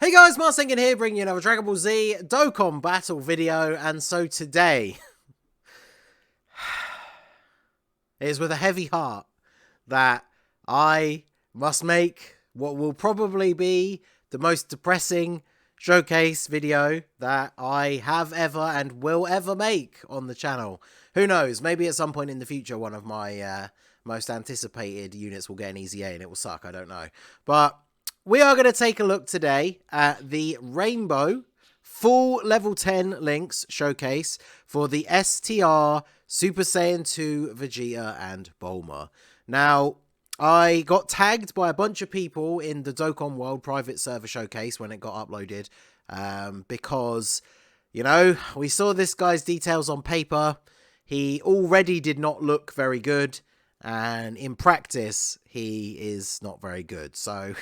Hey guys, Marsengan here, bringing you another Dragon Ball Z Dokkan battle video, and so today, it is with a heavy heart that I must make what will probably be the most depressing showcase video that I have ever and will ever make on the channel. Who knows, maybe at some point in the future one of my most anticipated units will get an EZA and it will suck, I don't know. But we are going to take a look today at the Rainbow full level 10 links showcase for the STR Super Saiyan 2 Vegeta and Bulma. Now, I got tagged by a bunch of people in the Dokkan World private server showcase when it got uploaded because, you know, we saw this guy's details on paper. He already did not look very good, and in practice, he is not very good. So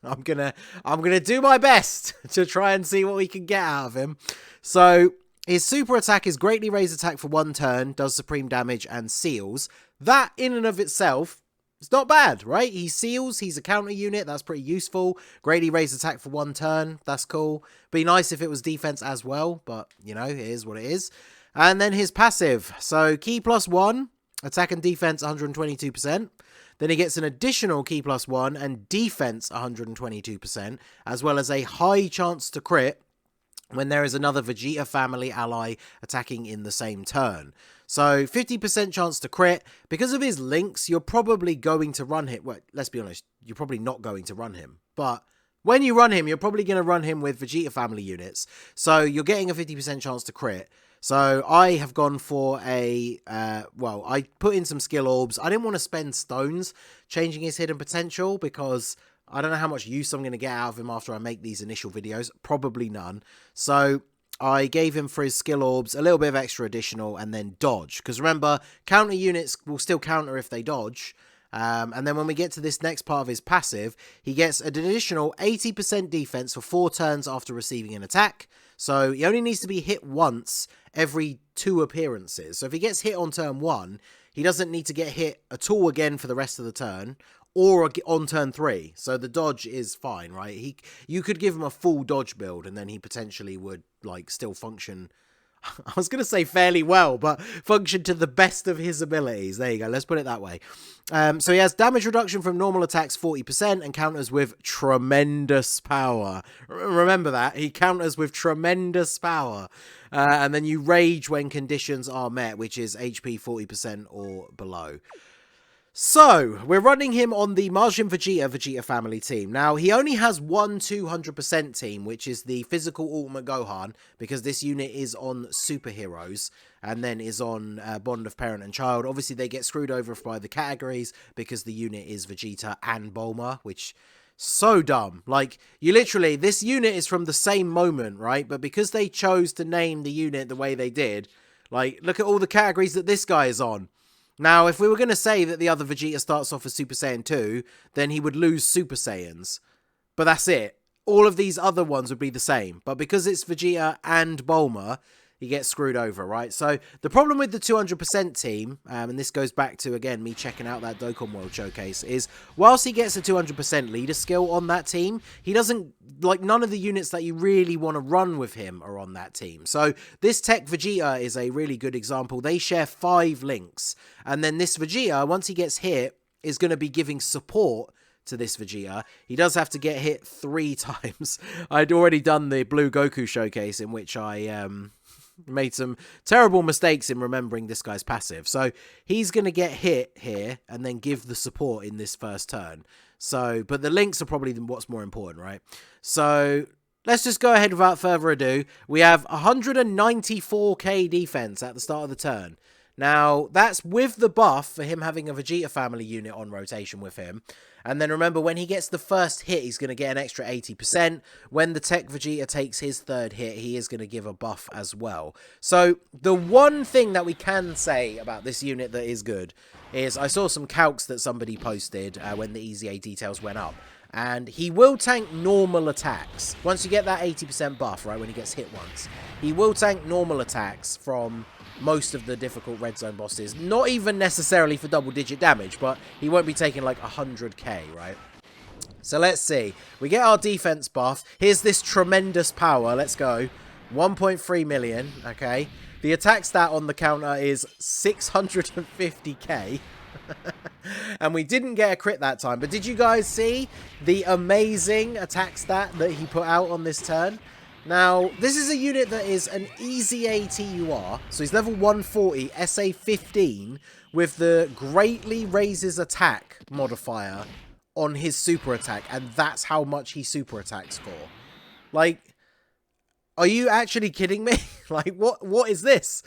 I'm gonna do my best to try and see what we can get out of him. So his super attack is greatly raised attack for 1 turn, does supreme damage and seals. That in and of itself is not bad, right? He seals, he's a counter unit, that's pretty useful. Greatly raised attack for 1 turn, that's cool. Be nice if it was defense as well, but you know, it is what it is. And then his passive, so key +1, attack and defense 122%. Then he gets an additional key +1 and defense 122%, as well as a high chance to crit when there is another Vegeta family ally attacking in the same turn. So 50% chance to crit. Because of his links, you're probably going to run him. Well, let's be honest, you're probably not going to run him. But when you run him, you're probably going to run him with Vegeta family units. So you're getting a 50% chance to crit. So I have gone for a, well, I put in some skill orbs. I didn't want to spend stones changing his hidden potential because I don't know how much use I'm going to get out of him after I make these initial videos. Probably none. So I gave him for his skill orbs a little bit of extra additional and then dodge. Because remember, counter units will still counter if they dodge. And then when we get to this next part of his passive, he gets an additional 80% defense for 4 turns after receiving an attack. So he only needs to be hit once every 2 appearances. So if he gets hit on turn 1, he doesn't need to get hit at all again for the rest of the turn, or on turn 3. So the dodge is fine, right? You could give him a full dodge build and then he potentially would like still function, I was going to say fairly well, but function to the best of his abilities. There you go. Let's put it that way. So he has damage reduction from normal attacks 40% and counters with tremendous power. Remember that. He counters with tremendous power. And then you rage when conditions are met, which is HP 40% or below. So, we're running him on the Majin Vegeta family team. Now, he only has one 200% team, which is the physical Ultimate Gohan, because this unit is on superheroes, and then is on Bond of Parent and Child. Obviously, they get screwed over by the categories, because the unit is Vegeta and Bulma, which so dumb. Like, you literally, this unit is from the same moment, right? But because they chose to name the unit the way they did, like, look at all the categories that this guy is on. Now, if we were going to say that the other Vegeta starts off as Super Saiyan 2, then he would lose Super Saiyans. But that's it. All of these other ones would be the same. But because it's Vegeta and Bulma, he gets screwed over, right? So, the problem with the 200% team, and this goes back to, again, me checking out that Dokkan World Showcase, is whilst he gets a 200% leader skill on that team, he doesn't, like, none of the units that you really want to run with him are on that team. So, this Tech Vegeta is a really good example. They share 5 links. And then this Vegeta, once he gets hit, is going to be giving support to this Vegeta. He does have to get hit 3 times. I'd already done the Blue Goku Showcase in which I made some terrible mistakes in remembering this guy's passive. So he's going to get hit here and then give the support in this first turn. So, but the links are probably what's more important, right? So let's just go ahead without further ado. We have 194k defense at the start of the turn. Now, that's with the buff for him having a Vegeta family unit on rotation with him. And then remember, when he gets the first hit, he's going to get an extra 80%. When the Tech Vegeta takes his 3rd hit, he is going to give a buff as well. So, the one thing that we can say about this unit that is good is I saw some calcs that somebody posted when the EZA details went up. And he will tank normal attacks. Once you get that 80% buff, right, when he gets hit once, he will tank normal attacks from most of the difficult red zone bosses. Not even necessarily for double-digit damage, but he won't be taking like 100k, right? So let's see. We get our defense buff. Here's this tremendous power. Let's go. 1.3 million. Okay. The attack stat on the counter is 650k. And we didn't get a crit that time. But did you guys see the amazing attack stat that he put out on this turn? Now, this is a unit that is an EZA TUR. So he's level 140, SA 15, with the greatly raises attack modifier on his super attack, and that's how much he super attacks for. Like, are you actually kidding me? Like, what is this?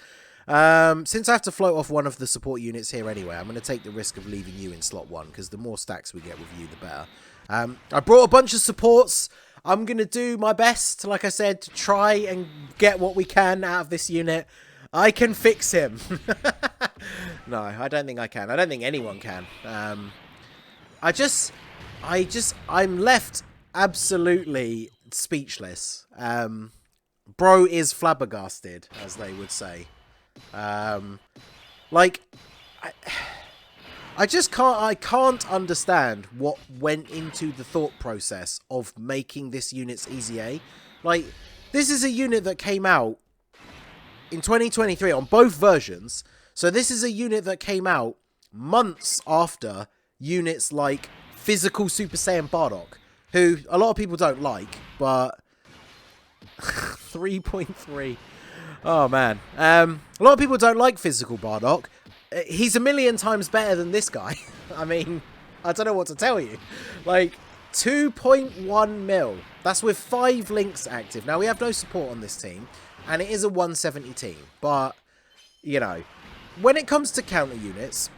Since I have to float off one of the support units here anyway, I'm going to take the risk of leaving you in slot 1, because the more stacks we get with you, the better. I brought a bunch of supports. I'm going to do my best, like I said, to try and get what we can out of this unit. I can fix him. No, I don't think I can. I don't think anyone can. I'm left absolutely speechless. Bro is flabbergasted, as they would say. Like, I can't understand what went into the thought process of making this unit's EZA. Like, this is a unit that came out in 2023 on both versions. So this is a unit that came out months after units like Physical Super Saiyan Bardock, who a lot of people don't like, but 3.3. Oh, man. A lot of people don't like Physical Bardock. He's a million times better than this guy. I mean, I don't know what to tell you. Like, 2.1 mil. That's with 5 links active. Now, we have no support on this team, and it is a 170 team. But, you know, when it comes to counter units,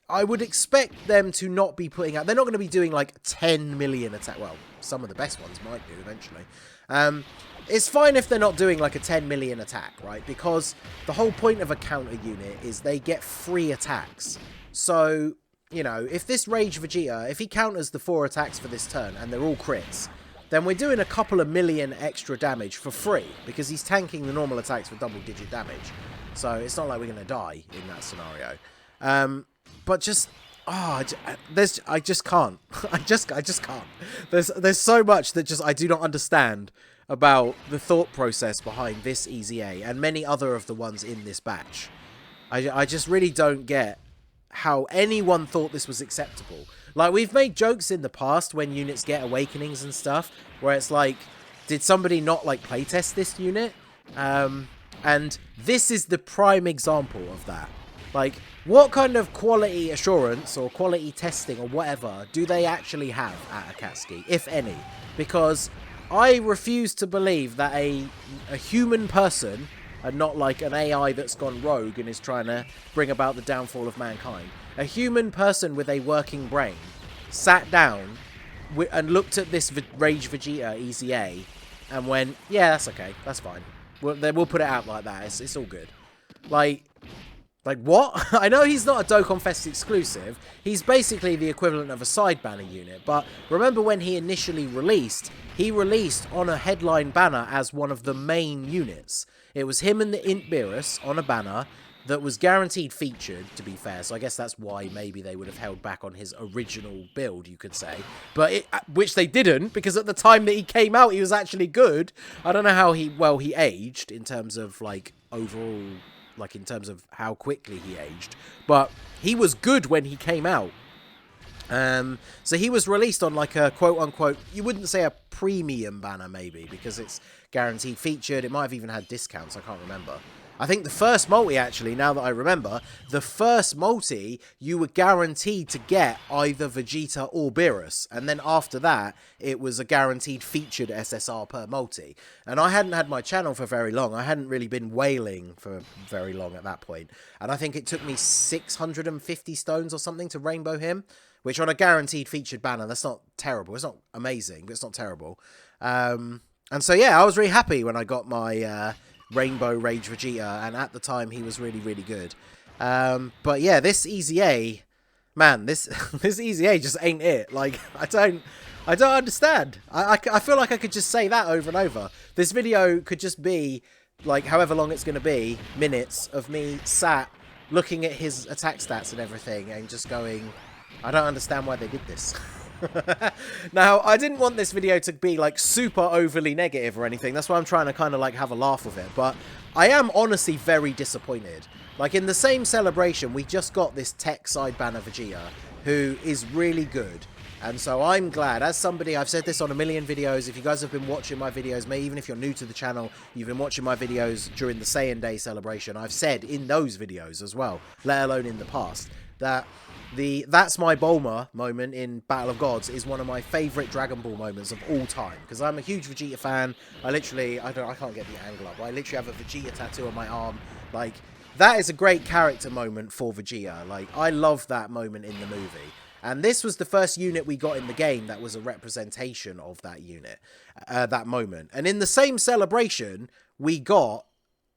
I would expect them to not be putting out... They're not going to be doing, like, 10 million attack. Well, some of the best ones might do eventually. It's fine if they're not doing, like, a 10 million attack, right? Because the whole point of a counter unit is they get free attacks. So, you know, if this Rage Vegeta, if he counters the 4 attacks for this turn, and they're all crits, then we're doing a couple of million extra damage for free, because he's tanking the normal attacks for double-digit damage. So it's not like we're going to die in that scenario. But just, I just can't. I just can't. There's so much that just I do not understand about the thought process behind this EZA and many other of the ones in this batch. I just really don't get how anyone thought this was acceptable. Like, we've made jokes in the past when units get awakenings and stuff, where it's like, did somebody not, like, playtest this unit? And this is the prime example of that. Like, what kind of quality assurance or quality testing or whatever do they actually have at Akatsuki, if any? Because I refuse to believe that a human person, and not like an AI that's gone rogue and is trying to bring about the downfall of mankind, a human person with a working brain sat down and looked at this Rage Vegeta EZA and went, yeah, that's okay, that's fine. We'll put it out like that. It's all good. Like what? I know he's not a Dokkan Fest exclusive. He's basically the equivalent of a side banner unit. But remember when he initially released, he released on a headline banner as one of the main units. It was him and the Int Beerus on a banner that was guaranteed featured, to be fair. So I guess that's why maybe they would have held back on his original build, you could say. But which they didn't, because at the time that he came out, he was actually good. I don't know how he aged in terms of, like, overall, like, in terms of how quickly he aged. But he was good when he came out. So he was released on, like, a quote-unquote, you wouldn't say a premium banner, maybe, because it's guaranteed featured. It might have even had discounts, I can't remember. I think the first multi, actually, now that I remember, the first multi, you were guaranteed to get either Vegeta or Beerus. And then after that, it was a guaranteed featured SSR per multi. And I hadn't had my channel for very long. I hadn't really been whaling for very long at that point. And I think it took me 650 stones or something to rainbow him, which on a guaranteed featured banner, that's not terrible. It's not amazing, but it's not terrible. And so, yeah, I was really happy when I got my... Rainbow Rage Vegeta, and at the time he was really, really good. But yeah, this EZA, man, this EZA just ain't it. Like, I don't understand. I feel like I could just say that over and over. This video could just be, like, however long it's going to be, minutes of me sat looking at his attack stats and everything and just going, I don't understand why they did this. Now, I didn't want this video to be like super overly negative or anything. That's why I'm trying to kind of like have a laugh with it. But I am honestly very disappointed. Like in the same celebration, we just got this tech side banner Vegeta, who is really good. And so I'm glad, as somebody, I've said this on a million videos, if you guys have been watching my videos, maybe even if you're new to the channel, you've been watching my videos during the Saiyan Day celebration, I've said in those videos as well, let alone in the past, that That's My Bulma moment in Battle of Gods is one of my favourite Dragon Ball moments of all time. Because I'm a huge Vegeta fan. I can't get the angle up, but I literally have a Vegeta tattoo on my arm. Like, that is a great character moment for Vegeta. Like, I love that moment in the movie. And this was the first unit we got in the game that was a representation of that unit, that moment. And in the same celebration, we got,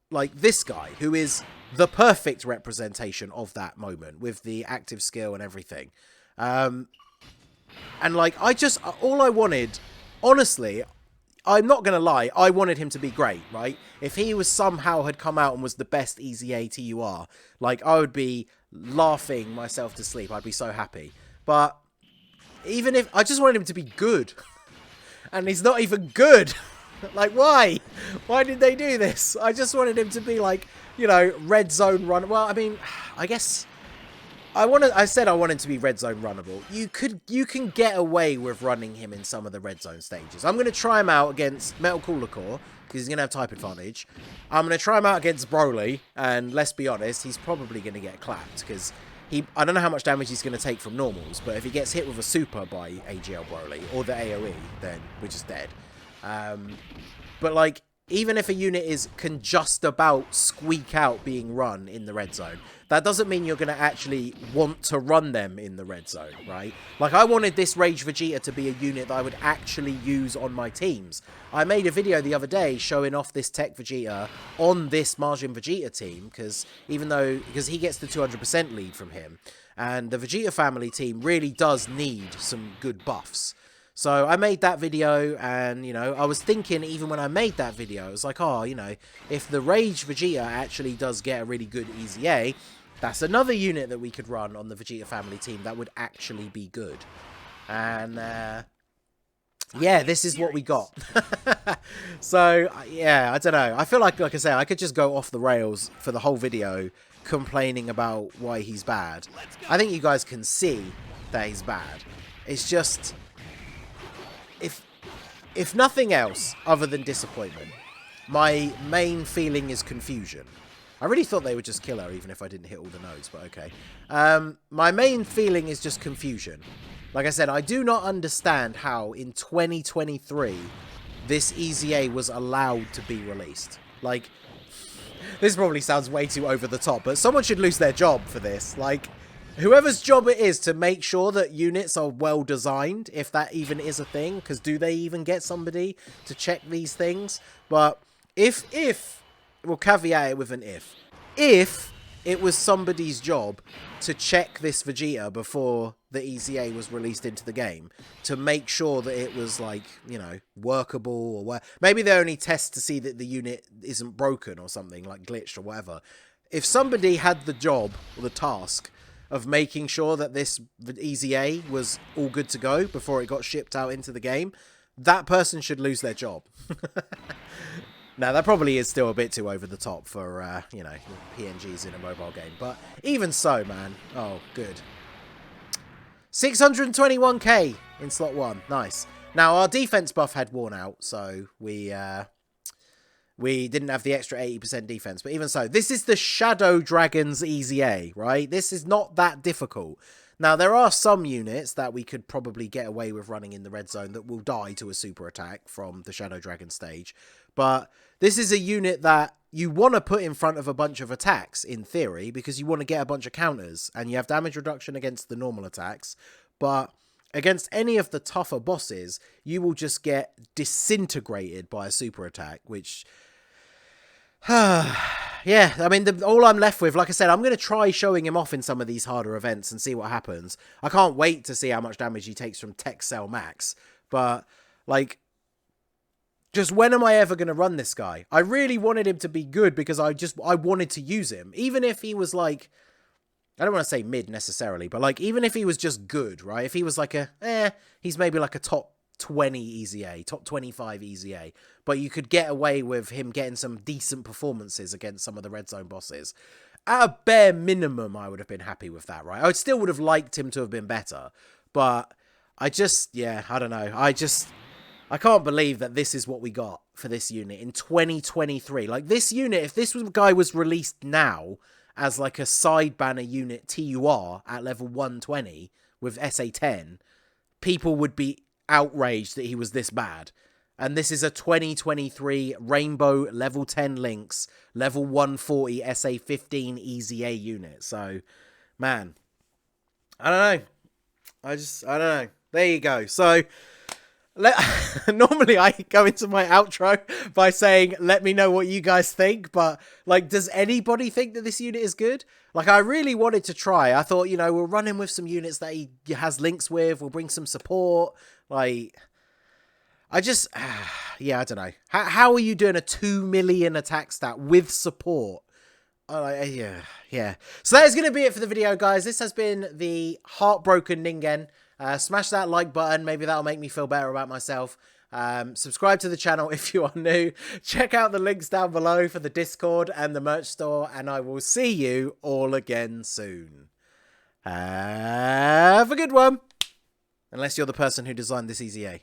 like, this guy, who is the perfect representation of that moment, with the active skill and everything. And, like, all I wanted, honestly, I'm not going to lie, I wanted him to be great, right? If he was somehow had come out and was the best EZA TUR, like, I would be laughing myself to sleep. I'd be so happy. But even if I just wanted him to be good, and he's not even good. Like, why? Why did they do this? I just wanted him to be like, you know, red zone run. Well, I mean, I guess I said I wanted to be red zone runnable. You can get away with running him in some of the red zone stages. I'm going to try him out against Metal Cooler Core, because he's going to have type advantage. I'm going to try him out against Broly, and let's be honest, he's probably going to get clapped, because I don't know how much damage he's going to take from normals, but if he gets hit with a super by AGL Broly, or the AoE, then we're just dead. But, like, even if a unit can just about squeak out being run in the red zone, that doesn't mean you're going to actually want to run them in the red zone, right? Like, I wanted this Rage Vegeta to be a unit that I would actually use on my teams. I made a video the other day showing off this Tech Vegeta on this Majin Vegeta team, because he gets the 200% lead from him, and the Vegeta family team really does need some good buffs. So I made that video, and, you know, I was thinking, even when I made that video, I was like, oh, you know, if the Rage Vegeta actually does get a really good EZA, that's another unit that we could run on the Vegeta family team that would actually be good. And, yeah, this is what we got. So, yeah, I don't know. I feel like I say, I could just go off the rails for the whole video complaining about why he's bad. I think you guys can see that he's bad. It's just, if nothing else other than disappointment, my main feeling is confusion. I really thought they would just kill her even if I didn't hit all the nodes, but okay. My main feeling is just confusion. Like I said, I do not understand how in 2023 this EZA was allowed to be released. Like, this probably sounds way too over the top, but someone should lose their job for this. Like, whoever's job it is to make sure that units are well designed, if that even is a thing, because do they even get somebody to check these things? But we'll caveat it with an if it was somebody's job to check this Vegeta before the EZA was released into the game, to make sure that it was, like, you know, workable, or maybe they only test to see that the unit isn't broken or something, like glitched or whatever. If somebody had the job or the task of making sure that this EZA was all good to go before it got shipped out into the game, that person should lose their job. Now, that probably is still a bit too over the top for, you know, PNGs in a mobile game. But even so, man. Oh, good. 621k in slot 1. Nice. Now, our defense buff had worn out, so we didn't have the extra 80% defense. But even so, this is the Shadow Dragon's EZA, right? This is not that difficult. Now, there are some units that we could probably get away with running in the red zone that will die to a super attack from the Shadow Dragon stage. But this is a unit that you want to put in front of a bunch of attacks, in theory, because you want to get a bunch of counters, and you have damage reduction against the normal attacks. But against any of the tougher bosses, you will just get disintegrated by a super attack, which... yeah, I mean, all I'm left with, like I said, I'm going to try showing him off in some of these harder events and see what happens. I can't wait to see how much damage he takes from Tech Cell Max. But, like, just when am I ever going to run this guy? I really wanted him to be good because I wanted to use him. Even if he was, like, I don't want to say mid necessarily, but like even if he was just good, right? If he was like he's maybe like a top 20 EZA, top 25 EZA, but you could get away with him getting some decent performances against some of the red zone bosses. At a bare minimum, I would have been happy with that, right? I still would have liked him to have been better, but I don't know. I can't believe that this is what we got for this unit in 2023. Like, this unit, if this guy was released now as like a side banner unit TUR at level 120 with SA10, people would be outraged that he was this bad. And this is a 2023 Rainbow level 10 Lynx, level 140 SA15 EZA unit. So, man, I don't know. I don't know. There you go. So, normally I go into my outro by saying, let me know what you guys think. But, like, does anybody think that this unit is good? Like, I really wanted to try. I thought, you know, we'll run him with some units that he has links with. We'll bring some support. Like, I just, yeah, I don't know. How are you doing a 2 million attack stat with support? Yeah. So that is going to be it for the video, guys. This has been the Heartbroken Ningen. Smash that like button. Maybe that'll make me feel better about myself. Subscribe to the channel if you are new. Check out the links down below for the Discord and the merch store. And I will see you all again soon. Have a good one. Unless you're the person who designed this EZA.